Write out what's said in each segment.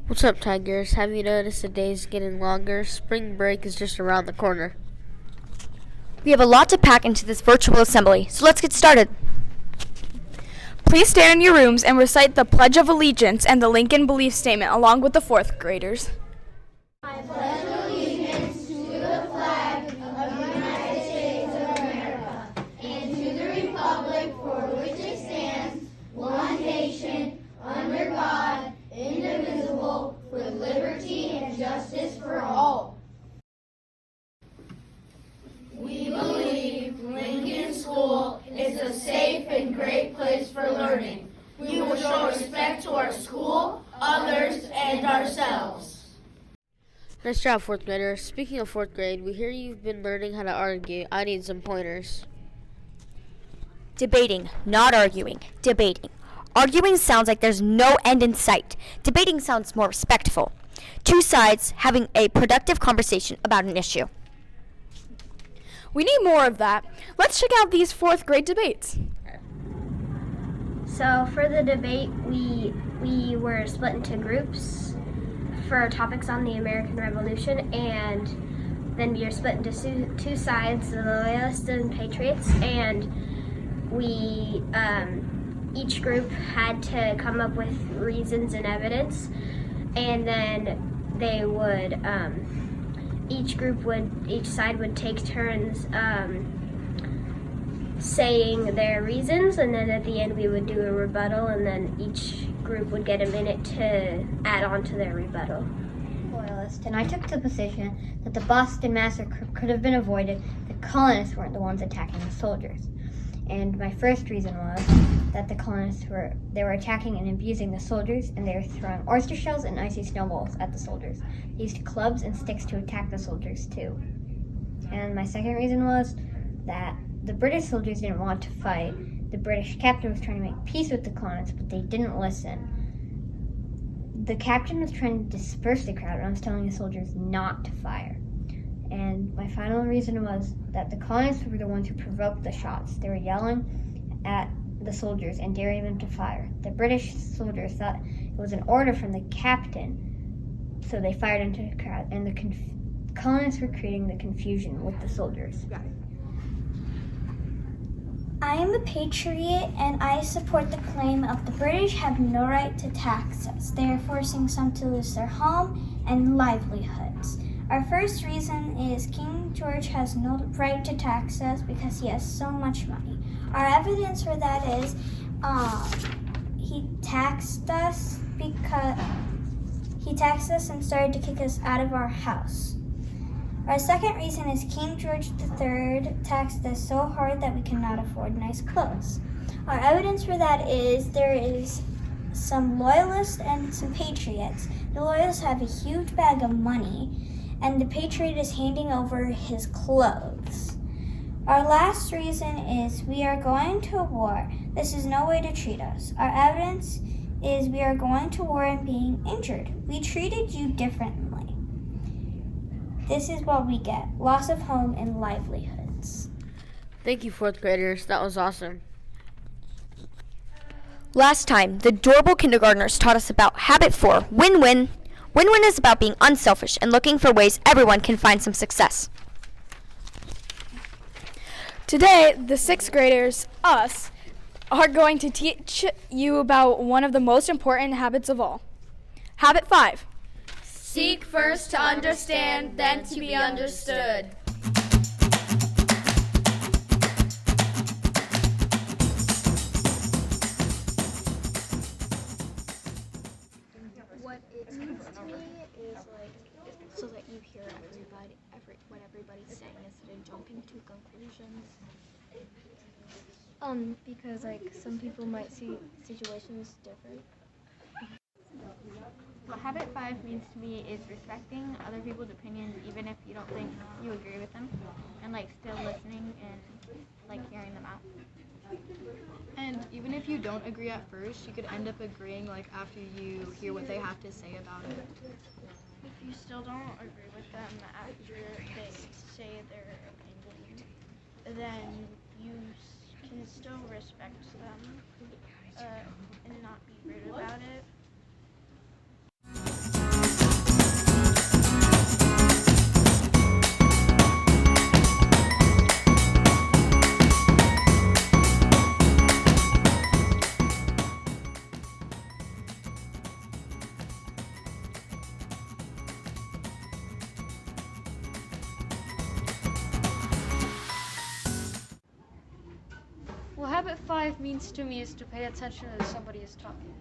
What's up, Tigers? Have you noticed the days getting longer? Spring break is just around the corner. We have a lot to pack into this virtual assembly, so let's get started. Please stand in your rooms and recite the Pledge of Allegiance and the Lincoln Belief Statement along with the fourth graders. I pledge allegiance to the flag of the United States of America and to the republic for which it stands, one nation, under God, indivisible, with liberty and justice for all. We believe Lincoln School is a safe and great place for learning. We will show respect to our school, others, and ourselves. Nice job, fourth graders. Speaking of fourth grade, we hear you've been learning how to argue. I need some pointers. Debating, not arguing. Debating. Arguing sounds like there's no end in sight. Debating sounds more respectful. Two sides having a productive conversation about an issue. We need more of that. Let's check out these fourth grade debates. So for the debate, we were split into groups for topics on the American Revolution, and then we were split into two sides, the Loyalists and Patriots, and we each group had to come up with reasons and evidence, and then they would each side would take turns saying their reasons, and then at the end we would do a rebuttal, and then each group would get a minute to add on to their rebuttal. Loyalist, and I took the position that the Boston Massacre could have been avoided if the colonists weren't the ones attacking the soldiers. And my first reason was that the colonists were attacking and abusing the soldiers, and they were throwing oyster shells and icy snowballs at the soldiers. They used clubs and sticks to attack the soldiers too. And my second reason was that the British soldiers didn't want to fight. The British captain was trying to make peace with the colonists, but they didn't listen. The captain was trying to disperse the crowd and was telling the soldiers not to fire. And my final reason was that the colonists were the ones who provoked the shots. They were yelling at the soldiers and daring them to fire. The British soldiers thought it was an order from the captain, so they fired into the crowd, and the colonists were creating the confusion with the soldiers. I am a patriot, and I support the claim of the British have no right to tax us. They are forcing some to lose their home and livelihoods. Our first reason is King George has no right to tax us because he has so much money. Our evidence for that is he taxed us and started to kick us out of our house. Our second reason is King George III taxed us so hard that we cannot afford nice clothes. Our evidence for that is there is some loyalists and some patriots. The loyalists have a huge bag of money, and the patriot is handing over his clothes. Our last reason is we are going to war. This is no way to treat us. Our evidence is we are going to war and being injured. We treated you differently. This is what we get: loss of home and livelihoods. Thank you, fourth graders. That was awesome. Last time, the adorable kindergartners taught us about Habit 4, Win-Win. Win-Win is about being unselfish and looking for ways everyone can find some success. Today, the sixth graders, us, are going to teach you about one of the most important habits of all. Habit 5. Seek first to understand, then to be understood. What it means to me is so that you hear what everybody's saying instead of jumping to conclusions. Because some people might see situations different. What Habit 5 means to me is respecting other people's opinions even if you don't think you agree with them, and still listening and hearing them out. And even if you don't agree at first, you could end up agreeing after you hear what they have to say about it. If you still don't agree with them after they say their opinion, then you can still respect them and not be rude about it. 5 means to me is to pay attention as somebody is talking.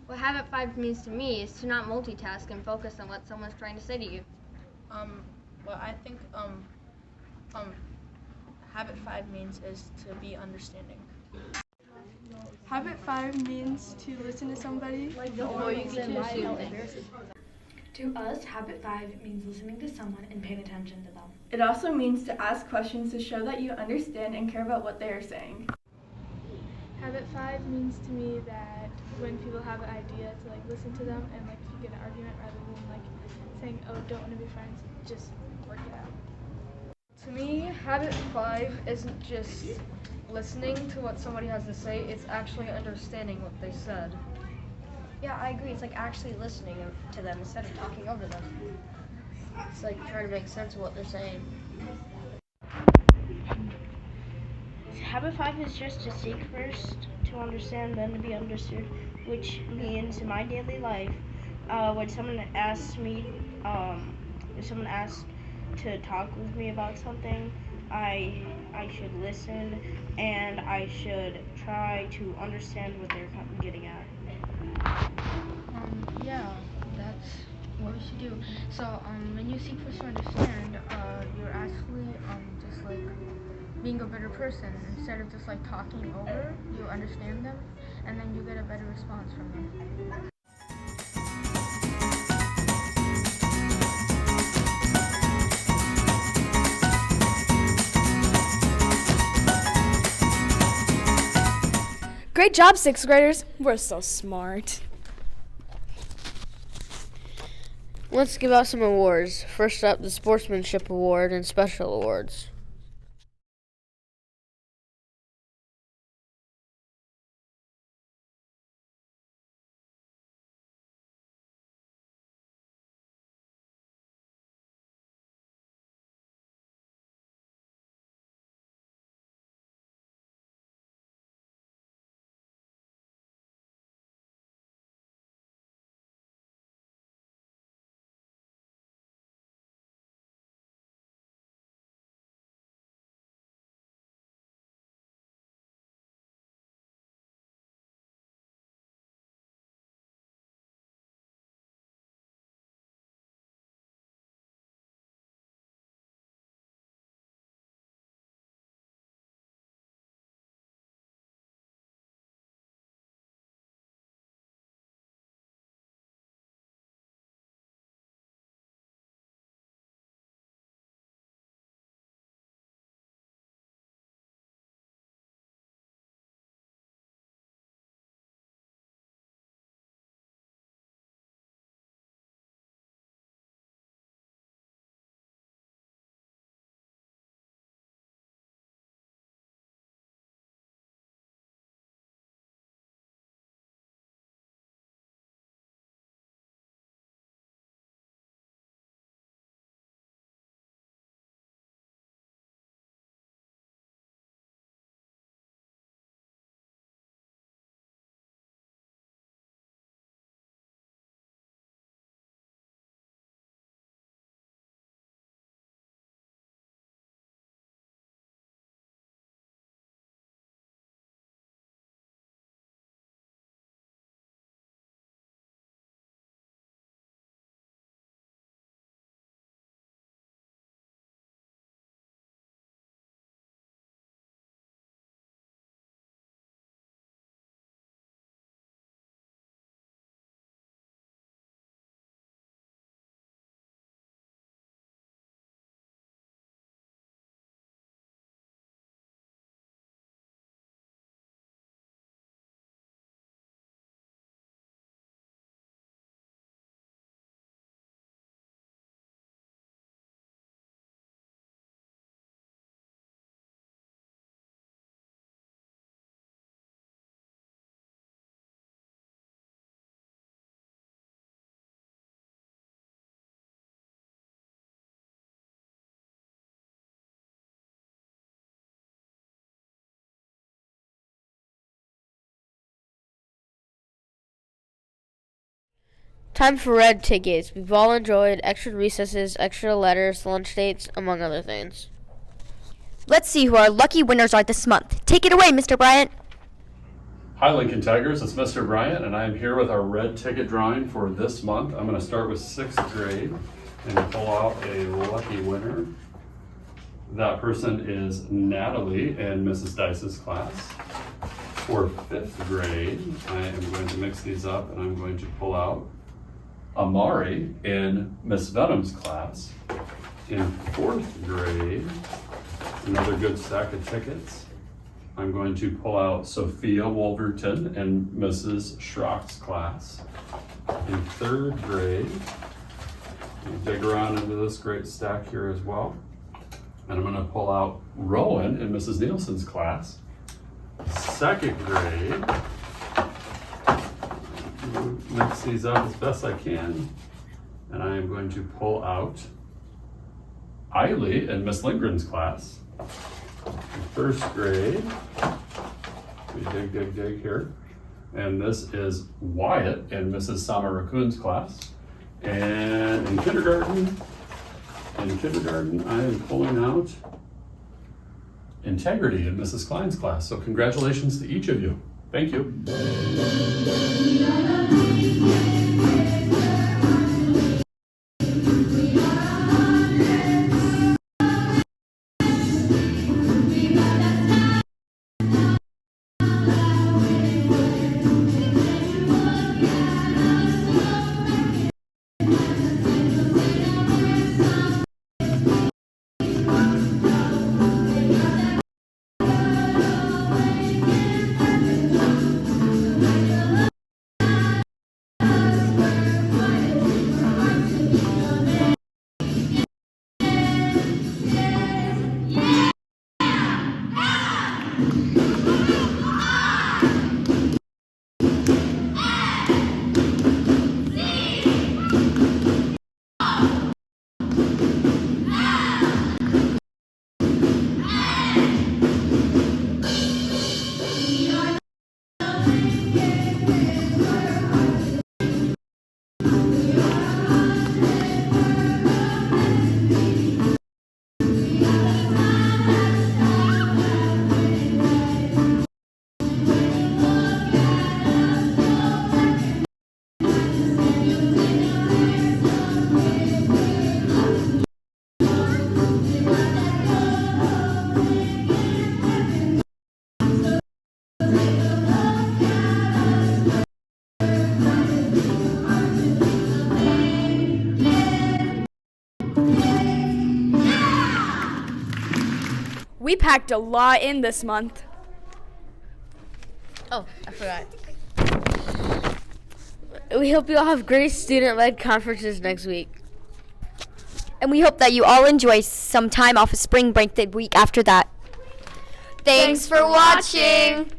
What habit 5 means to me is to not multitask and focus on what someone's trying to say to you. What I think habit 5 means is to be understanding. Habit 5 means to listen to somebody before you can assume things. To us, habit 5 means listening to someone and paying attention to them. It also means to ask questions to show that you understand and care about what they are saying. Habit 5 means to me that when people have an idea, to like listen to them, and like if you get an argument, rather than like saying, oh, don't want to be friends, just work it out. To me, habit 5 isn't just listening to what somebody has to say, it's actually understanding what they said. Yeah, I agree. It's like actually listening to them instead of talking over them. It's like trying to make sense of what they're saying. Habit 5 is just to seek first, to understand, then to be understood, which means in my daily life, when someone asks me, if someone asks to talk with me about something, I should listen and I should try to understand what they're getting at. Yeah, that's what we should do. So, when you seek first to understand, you're actually just like being a better person. Instead of just like talking over, you understand them, and then you get a better response from them. Great job, 6th graders. We're so smart. Let's give out some awards. First up, the Sportsmanship Award and Special Awards. Time for red tickets. We've all enjoyed extra recesses, extra letters, lunch dates, among other things. Let's see who our lucky winners are this month. Take it away, Mr. Bryant. Hi Lincoln Tigers, it's Mr. Bryant and I am here with our red ticket drawing for this month. I'm going to start with 6th grade and pull out a lucky winner. That person is Natalie in Mrs. Dice's class. For 5th grade, I am going to mix these up and I'm going to pull out Amari in Miss Venom's class. In 4th grade, another good stack of tickets. I'm going to pull out Sophia Wolverton in Mrs. Schrock's class. In 3rd grade, I'll dig around into this great stack here as well. And I'm going to pull out Rowan in Mrs. Nielsen's class. 2nd grade, mix these up as best I can. And I am going to pull out Eiley in Miss Lindgren's class. In 1st grade, we dig here. And this is Wyatt in Mrs. Samarakun's class. And in kindergarten, I am pulling out Integrity in Mrs. Klein's class. So congratulations to each of you. Thank you. We packed a lot in this month. Oh, I forgot. We hope you all have great student-led conferences next week. And we hope that you all enjoy some time off of spring break the week after that. Thanks for watching.